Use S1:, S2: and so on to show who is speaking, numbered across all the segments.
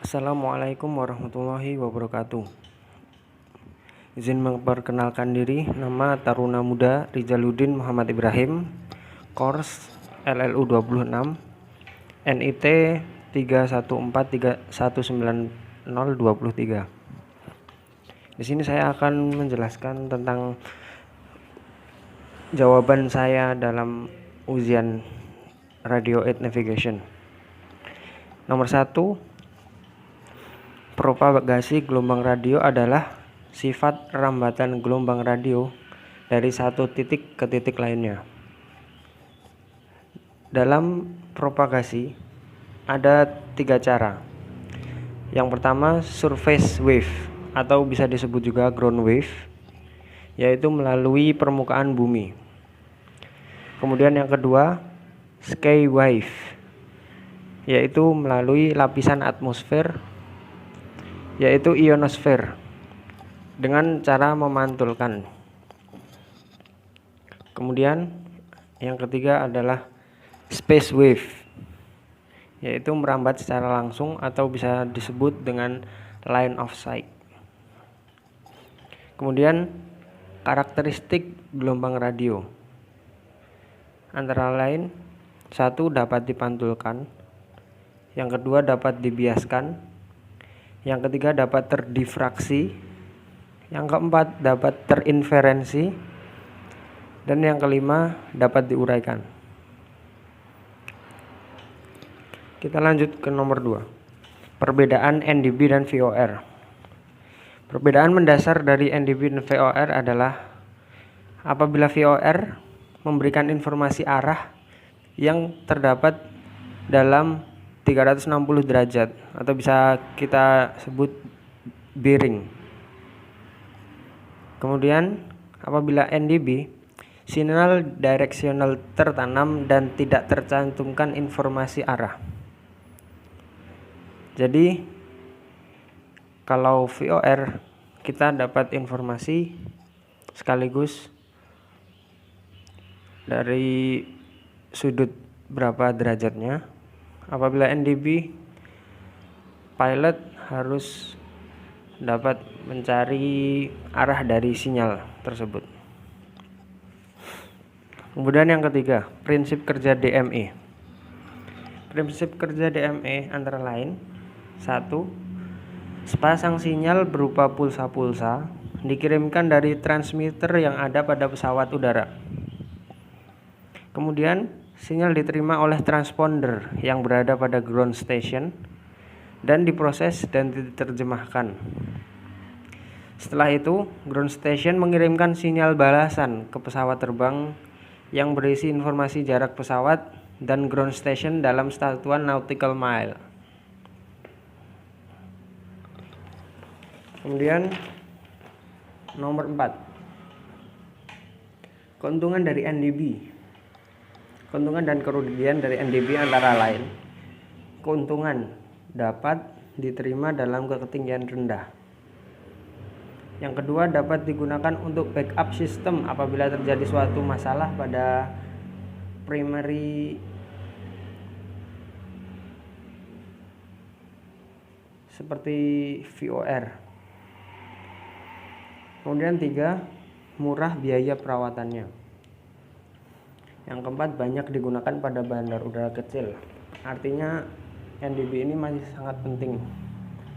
S1: Assalamualaikum warahmatullahi wabarakatuh. Izin memperkenalkan diri, nama Taruna Muda Rijaluddin Muhammad Ibrahim, Kors LLU 26, NIT 314319023. Di sini saya akan menjelaskan tentang jawaban saya dalam ujian Radio Aid Navigation. Nomor 1, propagasi gelombang radio adalah sifat rambatan gelombang radio dari satu titik ke titik lainnya. Dalam propagasi ada 3 cara. Yang pertama, surface wave atau bisa disebut juga ground wave, yaitu melalui permukaan bumi. Kemudian yang kedua, sky wave, yaitu melalui lapisan atmosfer, yaitu ionosfer, dengan cara memantulkan. Kemudian yang ketiga adalah space wave, yaitu merambat secara langsung atau bisa disebut dengan line of sight. Kemudian karakteristik gelombang radio antara lain: 1, dapat dipantulkan, yang kedua dapat dibiaskan, yang ketiga dapat terdifraksi, yang keempat dapat terinferensi, dan yang kelima dapat diuraikan. Kita lanjut ke nomor 2, perbedaan NDB dan VOR. Perbedaan mendasar dari NDB dan VOR adalah apabila VOR memberikan informasi arah yang terdapat dalam 360 derajat atau bisa kita sebut bearing. Kemudian apabila NDB, sinyal direksional tertanam dan tidak tercantumkan informasi arah. Jadi kalau VOR kita dapat informasi sekaligus dari sudut berapa derajatnya. Apabila NDB, pilot harus dapat mencari arah dari sinyal tersebut. Kemudian yang ketiga, prinsip kerja DME. Prinsip kerja DME antara lain: 1, sepasang sinyal berupa pulsa-pulsa dikirimkan dari transmitter yang ada pada pesawat udara. Kemudian sinyal diterima oleh transponder yang berada pada ground station dan diproses dan diterjemahkan. Setelah itu, ground station mengirimkan sinyal balasan ke pesawat terbang yang berisi informasi jarak pesawat dan ground station dalam satuan nautical mile. Kemudian nomor 4, keuntungan dari NDB. Keuntungan dan kerugian dari NDB antara lain: keuntungan dapat diterima dalam ketinggian rendah. Yang kedua, dapat digunakan untuk backup sistem apabila terjadi suatu masalah pada primary seperti VOR. Kemudian 3, murah biaya perawatannya. Yang keempat, banyak digunakan pada bandar udara kecil. Artinya NDB ini masih sangat penting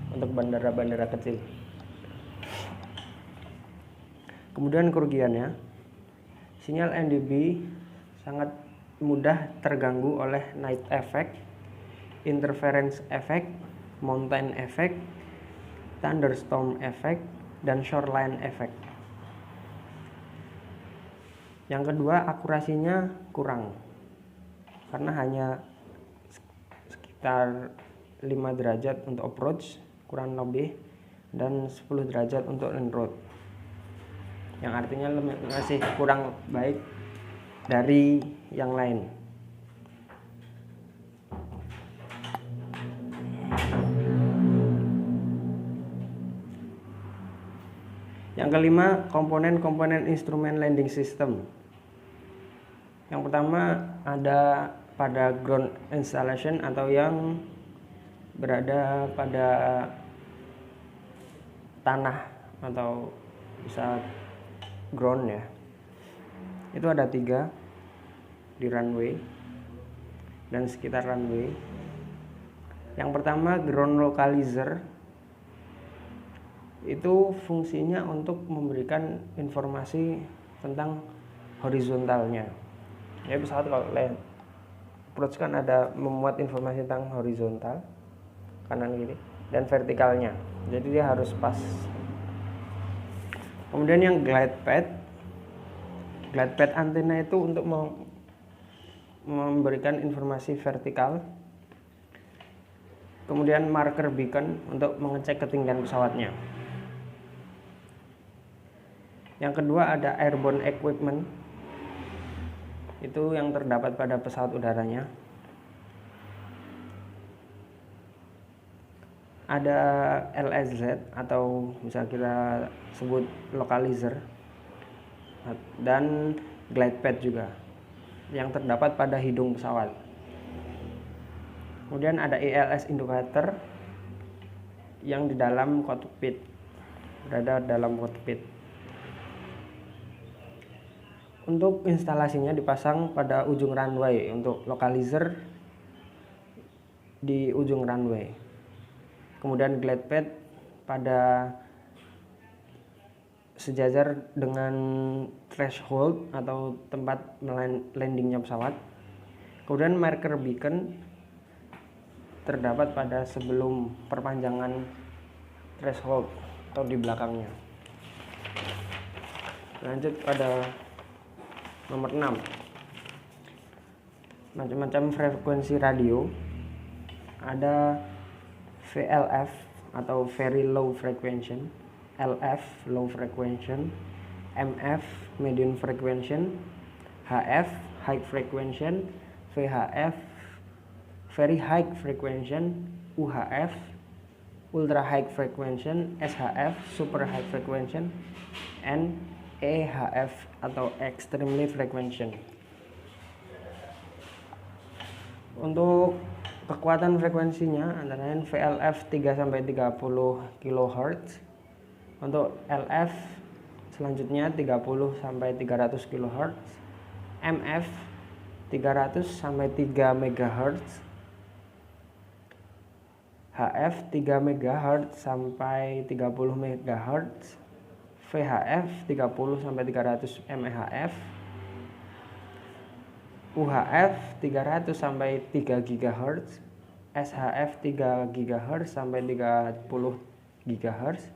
S1: untuk bandara-bandara kecil. Kemudian kerugiannya, sinyal NDB sangat mudah terganggu oleh night effect, interference effect, mountain effect, thunderstorm effect, dan shoreline effect. Yang kedua, akurasinya kurang karena hanya sekitar 5 derajat untuk approach kurang lebih dan 10 derajat untuk en route, yang artinya masih kurang baik dari yang lain. Yang kelima, komponen-komponen instrumen landing system. Yang pertama ada pada ground installation atau yang berada pada tanah atau bisa ground ya. Itu ada 3 di runway dan sekitar runway. Yang pertama, ground localizer. Itu fungsinya untuk memberikan informasi tentang horizontalnya. Ya, pesawat kalau land approach kan ada memuat informasi tentang horizontal kanan kiri dan vertikalnya. Jadi dia harus pas. Kemudian yang glide pad antena itu untuk memberikan informasi vertikal. Kemudian marker beacon untuk mengecek ketinggian pesawatnya. Yang kedua ada airborne equipment. Itu yang terdapat pada pesawat udaranya. Ada LSZ atau bisa kita sebut localizer dan glide pad juga yang terdapat pada hidung pesawat. Kemudian ada ILS indicator yang di dalam kokpit, berada dalam kokpit. Untuk instalasinya dipasang pada ujung runway, untuk localizer di ujung runway. Kemudian glide pad pada sejajar dengan threshold atau tempat landingnya pesawat. Kemudian marker beacon terdapat pada sebelum perpanjangan threshold atau di belakangnya. Lanjut pada nomor 6. Macam-macam frekuensi radio. Ada VLF atau very low frequency, LF low frequency, MF medium frequency, HF high frequency, VHF very high frequency, UHF ultra high frequency, SHF super high frequency, and EHF atau extremely frequency. Untuk kekuatan frekuensinya antara lain VLF 3 sampai 30 kHz. Untuk LF selanjutnya 30 sampai 300 kHz. MF 300 sampai 3 MHz. HF 3 MHz sampai 30 MHz. VHF 30 sampai 300 MHz. UHF 300 sampai 3 GHz. SHF 3 GHz sampai 30 GHz.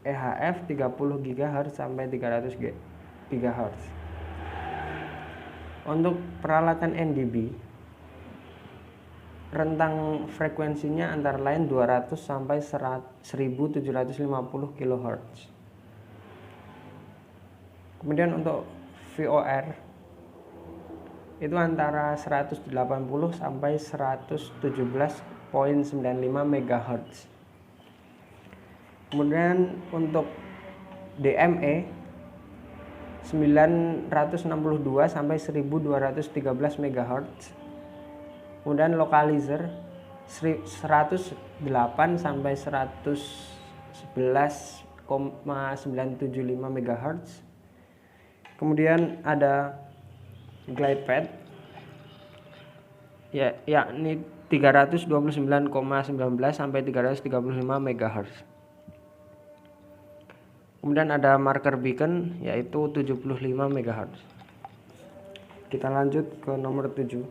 S1: EHF 30 GHz sampai 300 GHz. Untuk peralatan NDB, rentang frekuensinya antara lain 200 sampai 1750 kHz. Kemudian untuk VOR itu antara 180 sampai 117,95 MHz. Kemudian untuk DME 962 sampai 1213 MHz. Kemudian localizer 108 sampai 111,975 MHz. Kemudian ada glide pad yakni 329,19 sampai 335 MHz. Kemudian ada marker beacon yaitu 75 MHz. Kita lanjut ke nomor 7.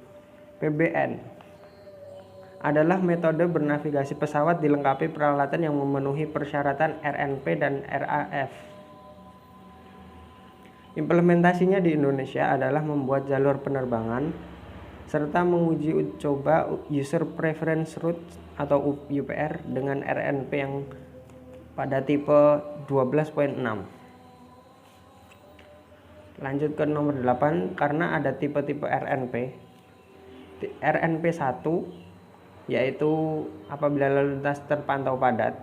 S1: PBN adalah metode bernavigasi pesawat dilengkapi peralatan yang memenuhi persyaratan RNP dan RAF. Implementasinya di Indonesia adalah membuat jalur penerbangan serta menguji coba user preference route atau UPR dengan RNP yang pada tipe 12.6. Lanjut ke nomor 8, karena ada tipe-tipe RNP. RNP 1 yaitu apabila lalu lintas terpantau padat.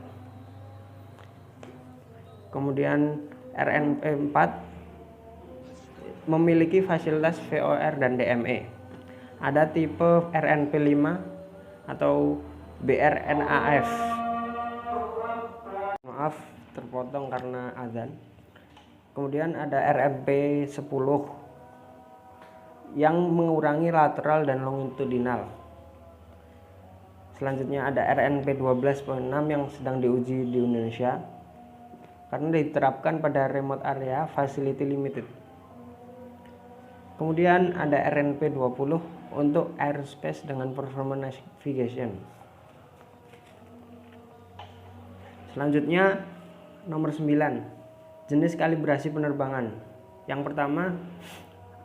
S1: Kemudian RNP 4 memiliki fasilitas VOR dan DME. Ada tipe RNP 5 atau BRNAF. Maaf terpotong karena azan. Kemudian ada RMP10 yang mengurangi lateral dan longitudinal. Selanjutnya ada RNP12.6 yang sedang diuji di Indonesia karena diterapkan pada remote area facility limited. Kemudian ada RNP20 untuk airspace dengan performance navigation. Selanjutnya nomor 9, jenis kalibrasi penerbangan. Yang pertama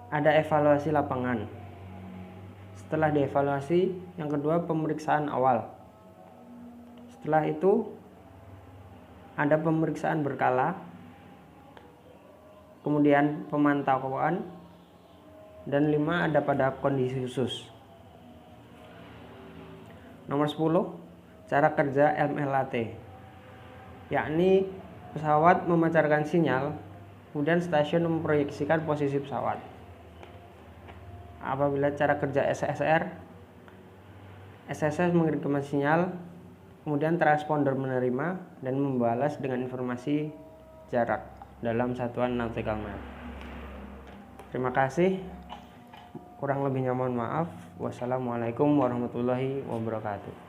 S1: ada evaluasi lapangan. Setelah dievaluasi, yang kedua pemeriksaan awal. Setelah itu ada pemeriksaan berkala, kemudian pemantauan, dan 5 ada pada kondisi khusus. Nomor 10, cara kerja MLAT, yakni pesawat memancarkan sinyal, kemudian stasiun memproyeksikan posisi pesawat. Apabila cara kerja SSR mengirimkan sinyal, kemudian transponder menerima dan membalas dengan informasi jarak dalam satuan nautical mile. Terima kasih. Kurang lebihnya mohon maaf. Wassalamualaikum warahmatullahi wabarakatuh.